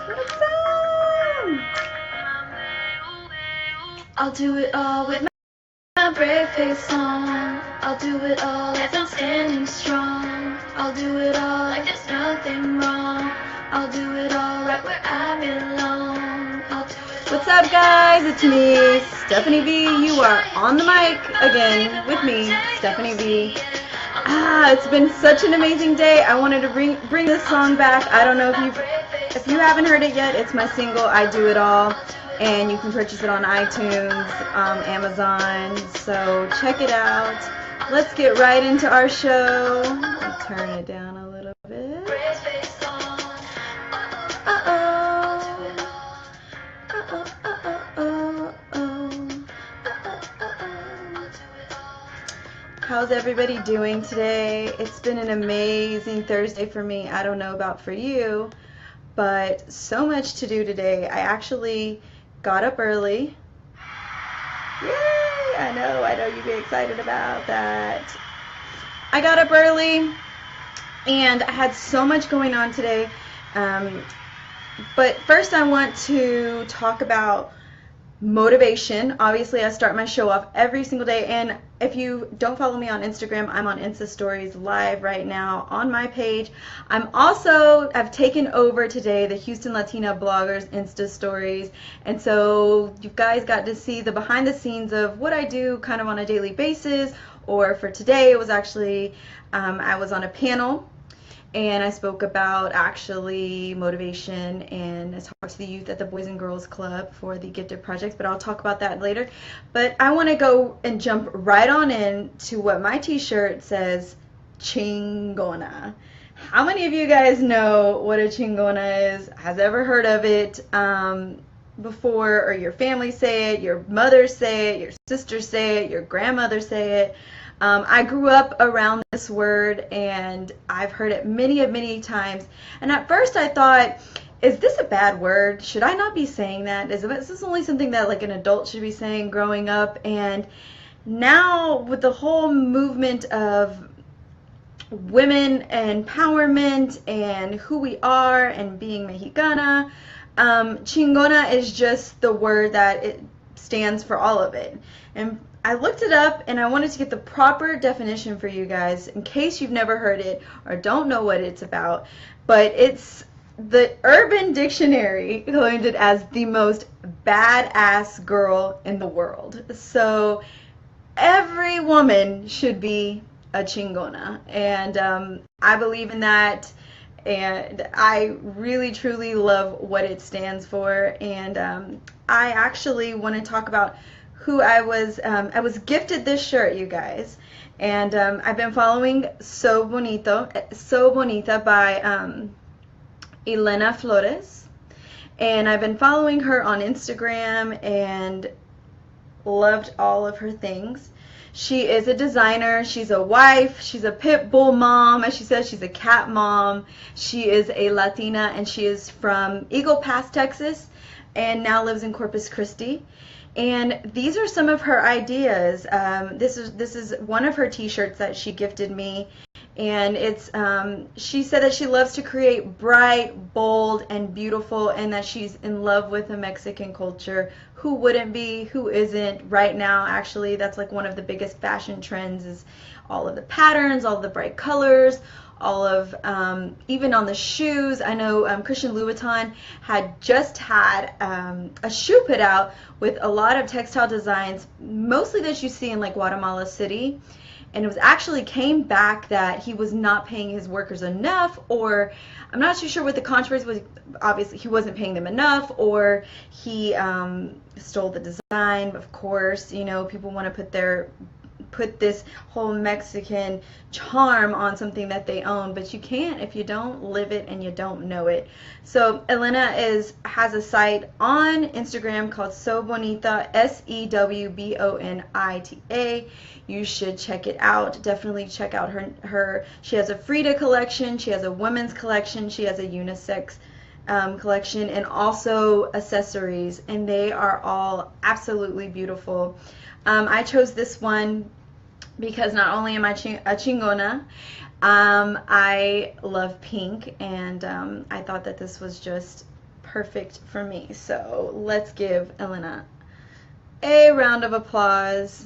What's up? I'll do it all with my brave face on. I'll do it all as I'm standing strong. I'll do it all like there's nothing wrong. I'll do it all right where I belong. What's up, guys? It's me, Stefani V. You are on the mic again with me, Stefani V. It's been such an amazing day. I wanted to bring this song back. I don't know if you haven't heard it yet. It's my single, I Do It All, and you can purchase it on iTunes, Amazon. So check it out. Let's get right into our show. I'll turn it down a little bit. How's everybody doing today? It's been an amazing Thursday for me. I don't know about for you, but so much to do today. I actually got up early. Yay! I know you'd be excited about that. I got up early and I had so much going on today. But first I want to talk about motivation. Obviously, I start my show off every single day, and if you don't follow me on Instagram, I'm on Insta Stories live right now on my page. I've taken over today the Houston Latina Bloggers Insta Stories, and so you guys got to see the behind the scenes of what I do kind of on a daily basis. Or for today, it was actually I was on a panel and I spoke about actually motivation, and I talked to the youth at the Boys and Girls Club for the Gifted Projects, but I'll talk about that later. But I want to go and jump right on in to what my t-shirt says, CHINGONA. How many of you guys know what a CHINGONA is? Has ever heard of it before, or your family say it, your mother say it, your sister say it, your grandmother say it? I grew up around this word, and I've heard it many times. And at first I thought, is this a bad word? Should I not be saying that? Is this only something that like an adult should be saying growing up? And now with the whole movement of women empowerment and who we are and being Mexicana, chingona is just the word that it stands for all of it. And I looked it up, and I wanted to get the proper definition for you guys in case you've never heard it or don't know what it's about. But it's the Urban Dictionary coined it as the most badass girl in the world. So every woman should be a chingona, and I believe in that. And I really truly love what it stands for. And I actually want to talk about who I was gifted this shirt, you guys. And I've been following So Bonita by Elena Flores. And I've been following her on Instagram and loved all of her things. She is a designer, she's a wife, she's a pit bull mom, as she says, she's a cat mom. She is a Latina, and she is from Eagle Pass, Texas, and now lives in Corpus Christi. And these are some of her ideas. This is one of her t-shirts that she gifted me, and it's she said that she loves to create bright, bold, and beautiful, and that she's in love with the Mexican culture. Who wouldn't be? Who isn't? Right now, actually, that's like one of the biggest fashion trends, is all of the patterns, all of the bright colors, all of even on the shoes. I know Christian Louboutin had just had a shoe put out with a lot of textile designs, mostly that you see in like Guatemala City, and it was actually came back that he was not paying his workers enough, or I'm not too sure what the controversy was. Obviously he wasn't paying them enough, or he stole the design. Of course, you know, people want to put this whole Mexican charm on something that they own, but you can't if you don't live it and you don't know it. So Elena has a site on Instagram called So Bonita, SEWBONITA. You should check it out. Definitely check out her. She has a Frida collection, she has a women's collection, she has a unisex collection, and also accessories, and they are all absolutely beautiful. I chose this one because not only am I a chingona, I love pink, and I thought that this was just perfect for me. So let's give Elena a round of applause.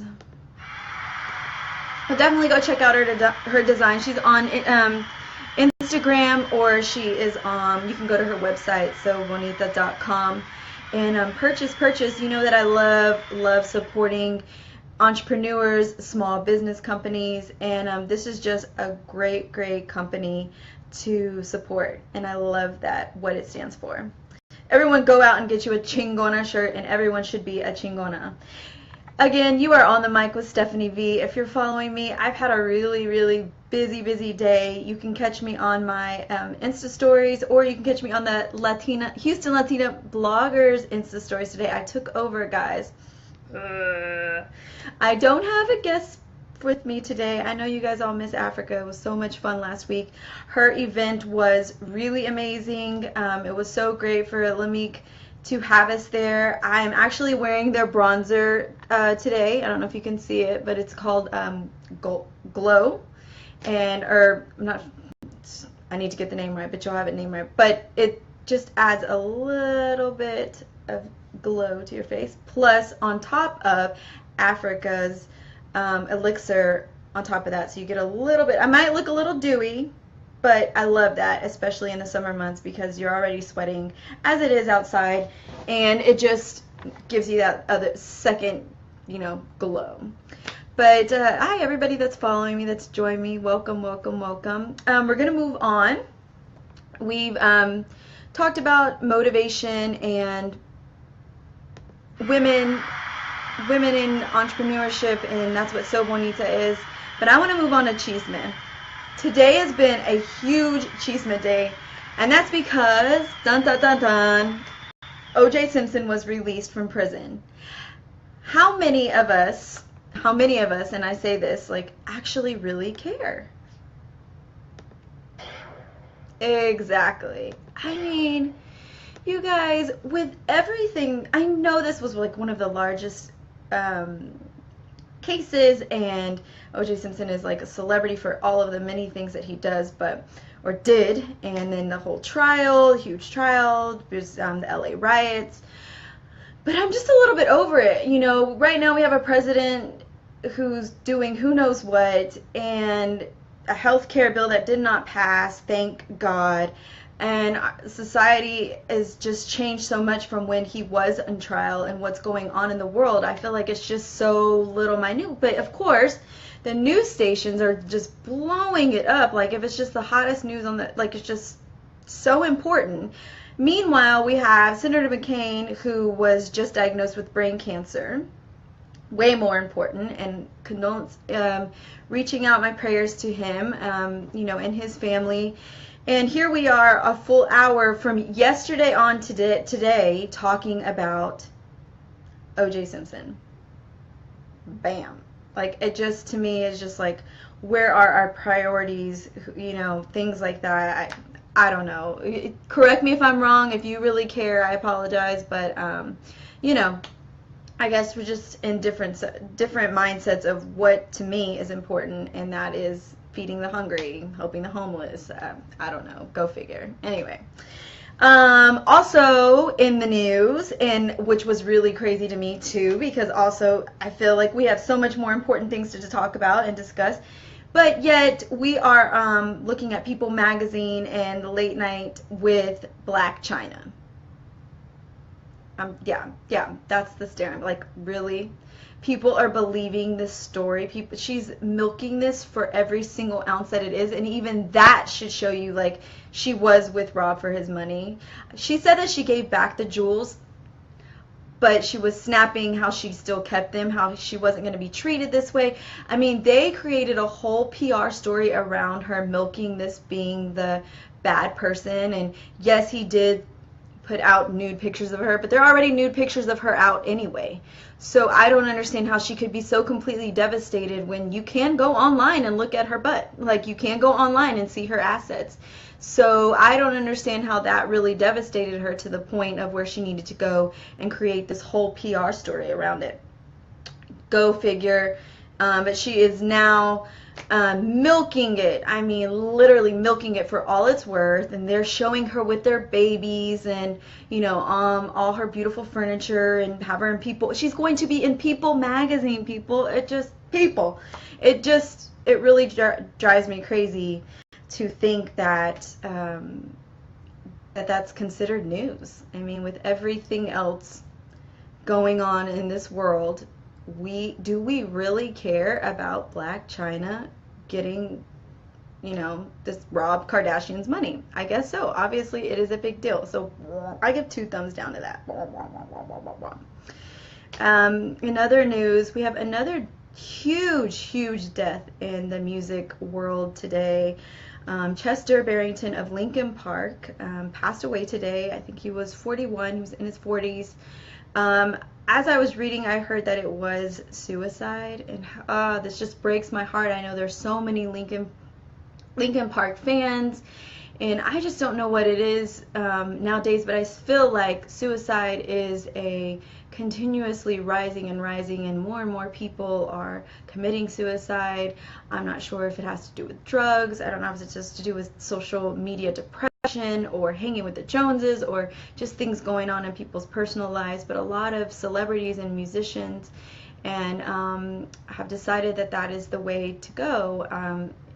But definitely go check out her design. She's on Instagram, or she is on, you can go to her website, sobonita.com, and purchase. You know that I love supporting entrepreneurs, small business companies, and this is just a great company to support, and I love that, what it stands for. Everyone go out and get you a Chingona shirt, and everyone should be a Chingona. Again, you are on the Mic with Stefani V. If you're following me, I've had a really busy day. You can catch me on my Insta stories, or you can catch me on the Houston Latina Bloggers Insta stories today. I took over, guys. I don't have a guest with me today. I know you guys all miss Africa. It was so much fun last week. Her event was really amazing. It was so great for Mic to have us there. I'm actually wearing their bronzer today. I don't know if you can see it, but it's called Glow, and I need to get the name right, but you'll have it named right. But it just adds a little bit of glow to your face, plus on top of Africa's elixir on top of that, so you get a little bit. I might look a little dewy, but I love that, especially in the summer months, because you're already sweating as it is outside, and it just gives you that other second, glow. But hi, everybody that's following me, that's joined me. Welcome. We're going to move on. We've talked about motivation and women in entrepreneurship, and that's what So Bonita is. But I want to move on to Chisme. Today has been a huge Chisme day, and that's because, dun dun dun dun, O.J. Simpson was released from prison. How many of us, and I say this, actually really care? Exactly. I mean, you guys, with everything, I know this was one of the largest cases, and O.J. Simpson is a celebrity for all of the many things that he does, or did, and then the whole trial, huge trial, there's the LA riots, but I'm just a little bit over it. Right now we have a president who's doing who knows what, and a health care bill that did not pass, thank God. And society has just changed so much from when he was on trial, and what's going on in the world. I feel like it's just so little minute. But of course, the news stations are just blowing it up. If it's just the hottest news on it's just so important. Meanwhile, we have Senator McCain, who was just diagnosed with brain cancer. Way more important, and reaching out my prayers to him, and his family. And here we are, a full hour from yesterday on to today, talking about O.J. Simpson. Bam. It just, to me, is just where are our priorities, things like that. I don't know. Correct me if I'm wrong. If you really care, I apologize. But, I guess we're just in different mindsets of what, to me, is important, and that is feeding the hungry, helping the homeless. I don't know. Go figure. Anyway. Also in the news, and which was really crazy to me too, because also I feel like we have so much more important things to talk about and discuss, but yet we are looking at People magazine and the late night with Black China. Yeah, that's the stereotype. Really? People are believing this story. She's milking this for every single ounce that it is, and even that should show you she was with Rob for his money. She said that she gave back the jewels, but she was snapping how she still kept them, how she wasn't going to be treated this way. I mean, they created a whole PR story around her milking this being the bad person, and yes, he did put out nude pictures of her, but there are already nude pictures of her out anyway. So I don't understand how she could be so completely devastated when you can go online and look at her butt. You can go online and see her assets. So I don't understand how that really devastated her to the point of where she needed to go and create this whole PR story around it. Go figure. But she is now milking it. I mean, literally milking it for all it's worth. And they're showing her with their babies and, you know, all her beautiful furniture and have her in People. She's going to be in People magazine, people. It really drives me crazy to think that that's considered news. I mean, with everything else going on in this world, do we really care about Blac Chyna getting, you know, this Rob Kardashian's money? I guess so. Obviously, it is a big deal. So I give 2 thumbs down to that. In other news, we have another huge death in the music world today. Chester Barrington of Linkin Park passed away today. I think he was 41. He was in his 40s. As I was reading, I heard that it was suicide, and this just breaks my heart. I know there's so many Linkin Park fans, and I just don't know what it is nowadays, but I feel like suicide is a continuously rising, and more people are committing suicide. I'm not sure if it has to do with drugs. I don't know if it's just to do with social media depression or hanging with the Joneses or just things going on in people's personal lives, but a lot of celebrities and musicians and have decided that is the way to go,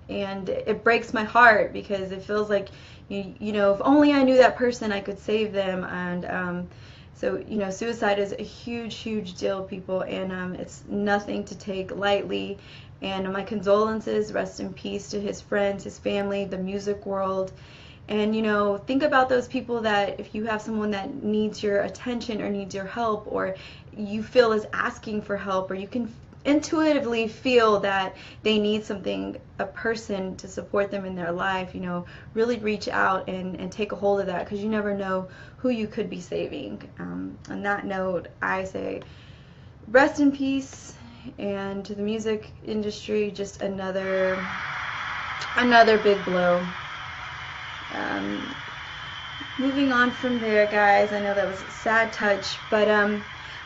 and it breaks my heart because it feels like, you know, if only I knew that person, I could save them. And so, you know, suicide is a huge deal, people, and it's nothing to take lightly. And my condolences, rest in peace to his friends, his family, the music world. And, you know, think about those people that if you have someone that needs your attention or needs your help, or you feel is asking for help, or you can intuitively feel that they need something, a person to support them in their life, you know, really reach out and take a hold of that, because you never know who you could be saving. On that note, I say rest in peace, and to the music industry, just another big blow. Moving on from there, guys, I know that was a sad touch, but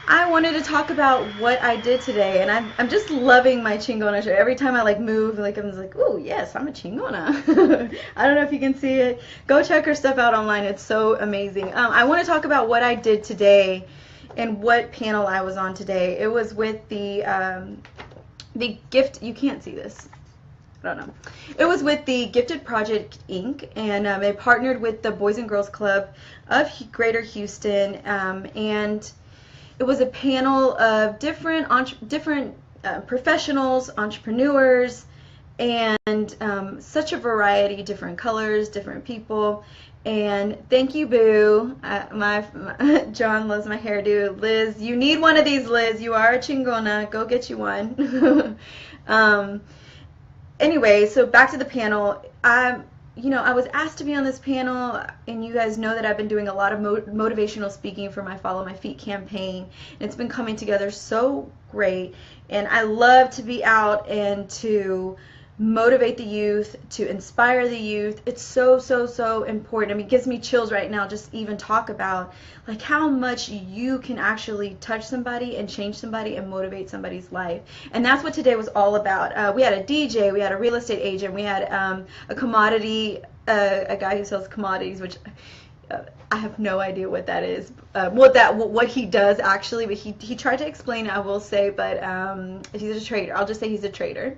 I wanted to talk about what I did today, and I'm just loving my Chingona shirt. Every time I like move, like I'm just like, oh yes, I'm a Chingona. I don't know if you can see it. Go check her stuff out online. It's so amazing. I want to talk about what I did today and what panel I was on today. It was with the gift. You can't see this. I don't know. It was with the Gifted Project Inc. and they partnered with the Boys and Girls Club of Greater Houston, and it was a panel of different professionals, entrepreneurs, and such a variety, different colors, different people. And thank you, Boo. John loves my hairdo. Liz, you need one of these, Liz. You are a Chingona. Go get you one. Anyway, so back to the panel. You know, I was asked to be on this panel, and you guys know that I've been doing a lot of motivational speaking for my Follow My Feet campaign, and it's been coming together so great, and I love to be out and to motivate the youth, to inspire the youth. It's so important. I mean, it gives me chills right now just even talk about like how much you can actually touch somebody and change somebody and motivate somebody's life. And that's what today was all about. We had a DJ, we had a real estate agent, we had a commodity, a guy who sells commodities, which I have no idea what that is, what he does actually, but he tried to explain it, I will say, but he's a trader. I'll just say he's a trader.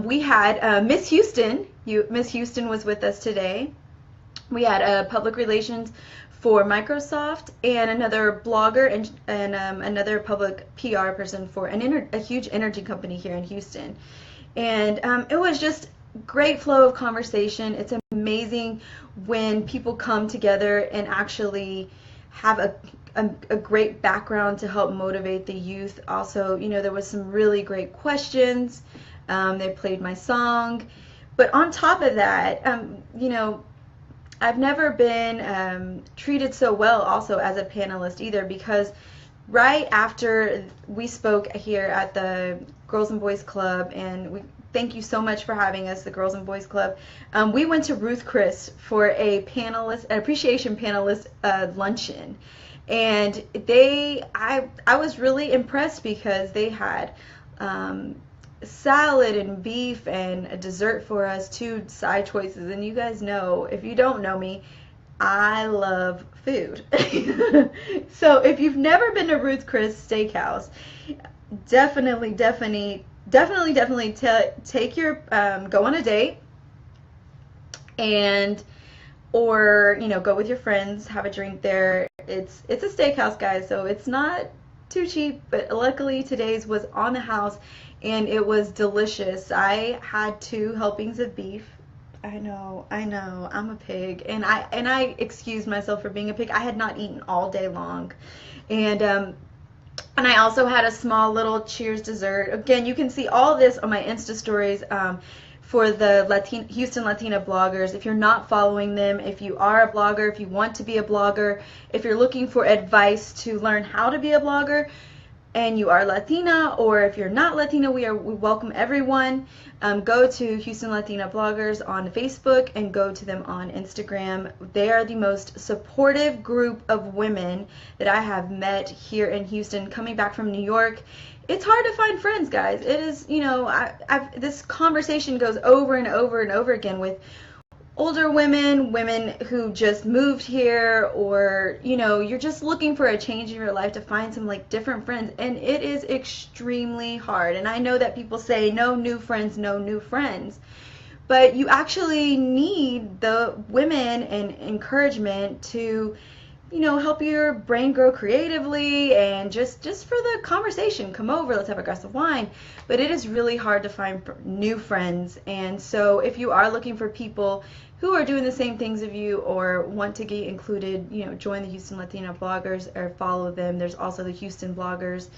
We had Miss Houston. Miss Houston was with us today. We had public relations for Microsoft and another blogger and another public PR person for a huge energy company here in Houston. And it was just great flow of conversation. It's amazing when people come together and actually have a great background to help motivate the youth. Also, you know, there was some really great questions. They played my song. But on top of that, you know, I've never been treated so well also as a panelist either, because right after we spoke here at the Girls and Boys Club, and we thank you so much for having us, the Girls and Boys Club, we went to Ruth Chris for an appreciation panelist luncheon. And I was really impressed because they had salad and beef and a dessert for us, 2 side choices. And you guys know, if you don't know me, I love food. So if you've never been to Ruth's Chris Steakhouse, definitely take your go on a date, and or go with your friends, have a drink there. It's a steakhouse, guys, so it's not too cheap, but luckily today's was on the house and it was delicious. I had 2 helpings of beef. I know, I'm a pig, and I excused myself for being a pig. I had not eaten all day long, and I also had a small little cheers dessert. Again, you can see all this on my Insta stories for the Houston Latina Bloggers. If you're not following them, if you are a blogger, if you want to be a blogger, if you're looking for advice to learn how to be a blogger, and you are Latina, or if you're not Latina, we welcome everyone. Go to Houston Latina Bloggers on Facebook and go to them on Instagram. They are the most supportive group of women that I have met here in Houston. Coming back from New York, it's hard to find friends, guys. It is, this conversation goes over and over and over again with older women who just moved here, or you're just looking for a change in your life to find some different friends, and it is extremely hard. And I know that people say no new friends, but you actually need the women and encouragement to help your brain grow creatively, and just for the conversation, come over, let's have a glass of wine. But it is really hard to find new friends. And so if you are looking for people who are doing the same things as you, or want to get included, join the Houston Latina Bloggers or follow them. There's also the Houston Bloggers.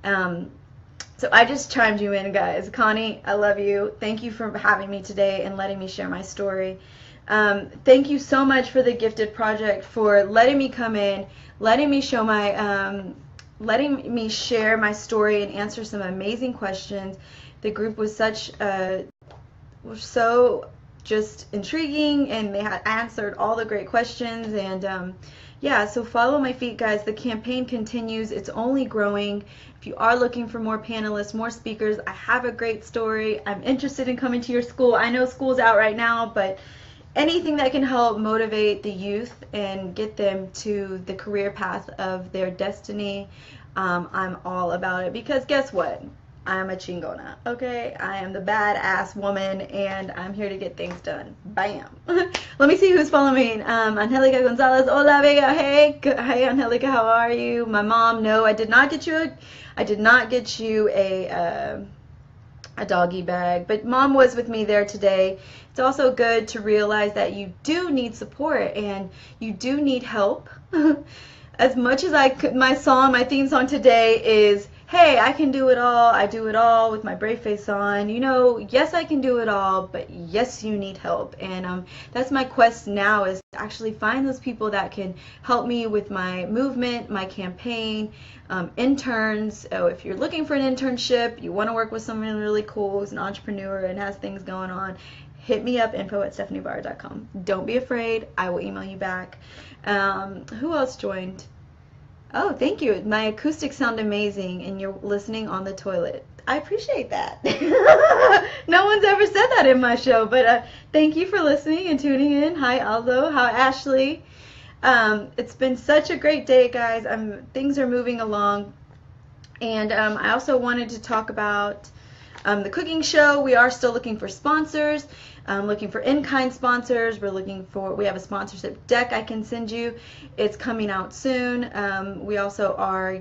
So I just chimed you in, guys. Connie, I love you. Thank you for having me today and letting me share my story. Thank you so much for the Gifted Project, for letting me come in, letting me show letting me share my story and answer some amazing questions. The group was so just intriguing, and they had answered all the great questions. And yeah, so follow my feet, guys. The campaign continues. It's only growing. If you are looking for more panelists, more speakers, I have a great story. I'm interested in coming to your school. I know school's out right now, but anything that can help motivate the youth and get them to the career path of their destiny, I'm all about it. Because guess what? I'm a chingona, okay? I am the badass woman, and I'm here to get things done. Bam. Let me see who's following me. Angelica Gonzalez, hola Vega, hey. Hey Angelica, how are you? My mom, no, I did not get you a doggy bag, but mom was with me there today. It's also good to realize that you do need support and you do need help. As much as my theme song today is, hey, I can do it all, I do it all, with my brave face on. Yes, I can do it all, but yes, you need help. And that's my quest now, is to actually find those people that can help me with my movement, my campaign, interns. So if you're looking for an internship, you want to work with someone really cool who's an entrepreneur and has things going on, hit me up, info@stephaniebarr.com. Don't be afraid. I will email you back. Who else joined? Oh, thank you. My acoustics sound amazing, and you're listening on the toilet. I appreciate that. No one's ever said that in my show, but thank you for listening and tuning in. Hi, Aldo. Hi, Ashley. It's been such a great day, guys. Things are moving along. And I also wanted to talk about the cooking show. We are still looking for sponsors. Looking for in-kind sponsors. We have a sponsorship deck I can send you. It's coming out soon. We also are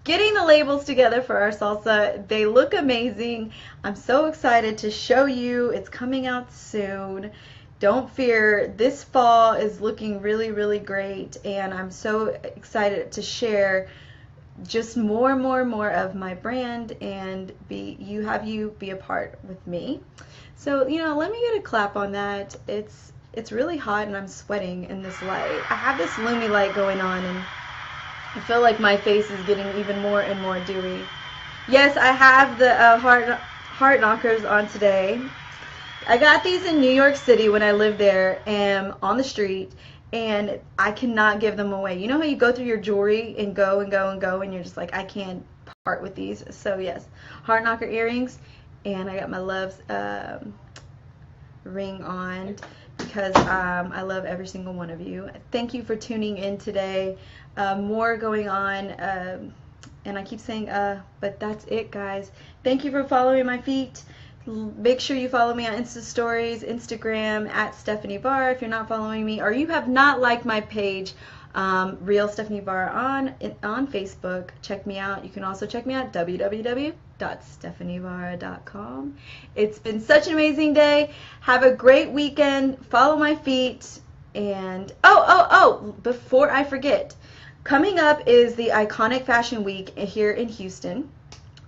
getting the labels together for our salsa. They look amazing. I'm so excited to show you. It's coming out soon. Don't fear. This fall is looking really, really great, and I'm so excited to share just more of my brand and be a part with me. So, let me get a clap on that. It's really hot and I'm sweating in this light. I have this Lumi light going on, and I feel like my face is getting even more and more dewy. Yes, I have the heart knockers on today. I got these in New York City when I lived there, and on the street, and I cannot give them away. You know how you go through your jewelry and go, and you're just like, I can't part with these. So yes, heart knocker earrings, and I got my Love's ring on because I love every single one of you. Thank you for tuning in today. More going on, and I keep saying but that's it, guys. Thank you for following my feet. Make sure you follow me on Insta Stories, Instagram at Stefani V if you're not following me, or you have not liked my page, Real Stefani V on Facebook. Check me out. You can also check me out www.stefanivara.com. It's been such an amazing day. Have a great weekend. Follow my feet. And before I forget, coming up is the Iconic Fashion Week here in Houston.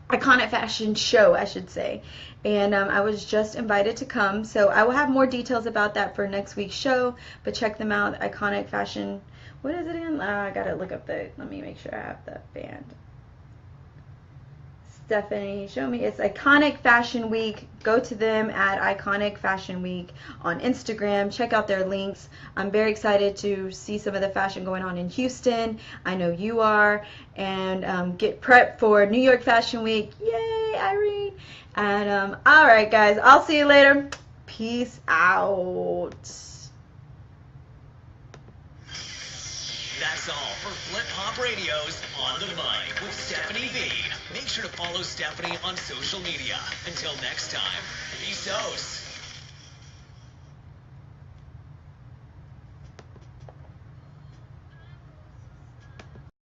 Iconic Fashion Show, I should say. And I was just invited to come, so I will have more details about that for next week's show, but check them out. Iconic Fashion, what is it again? I gotta look up let me make sure I have the band. Stephanie, show me. It's Iconic Fashion Week. Go to them at Iconic Fashion Week on Instagram. Check out their links. I'm very excited to see some of the fashion going on in Houston. I know you are. And get prepped for New York Fashion Week. Yay, Irene. And all right, guys. I'll see you later. Peace out. That's all for Flip Hop Radio's On the Mic with Stefani V. Make sure to follow Stephanie on social media. Until next time, peace out.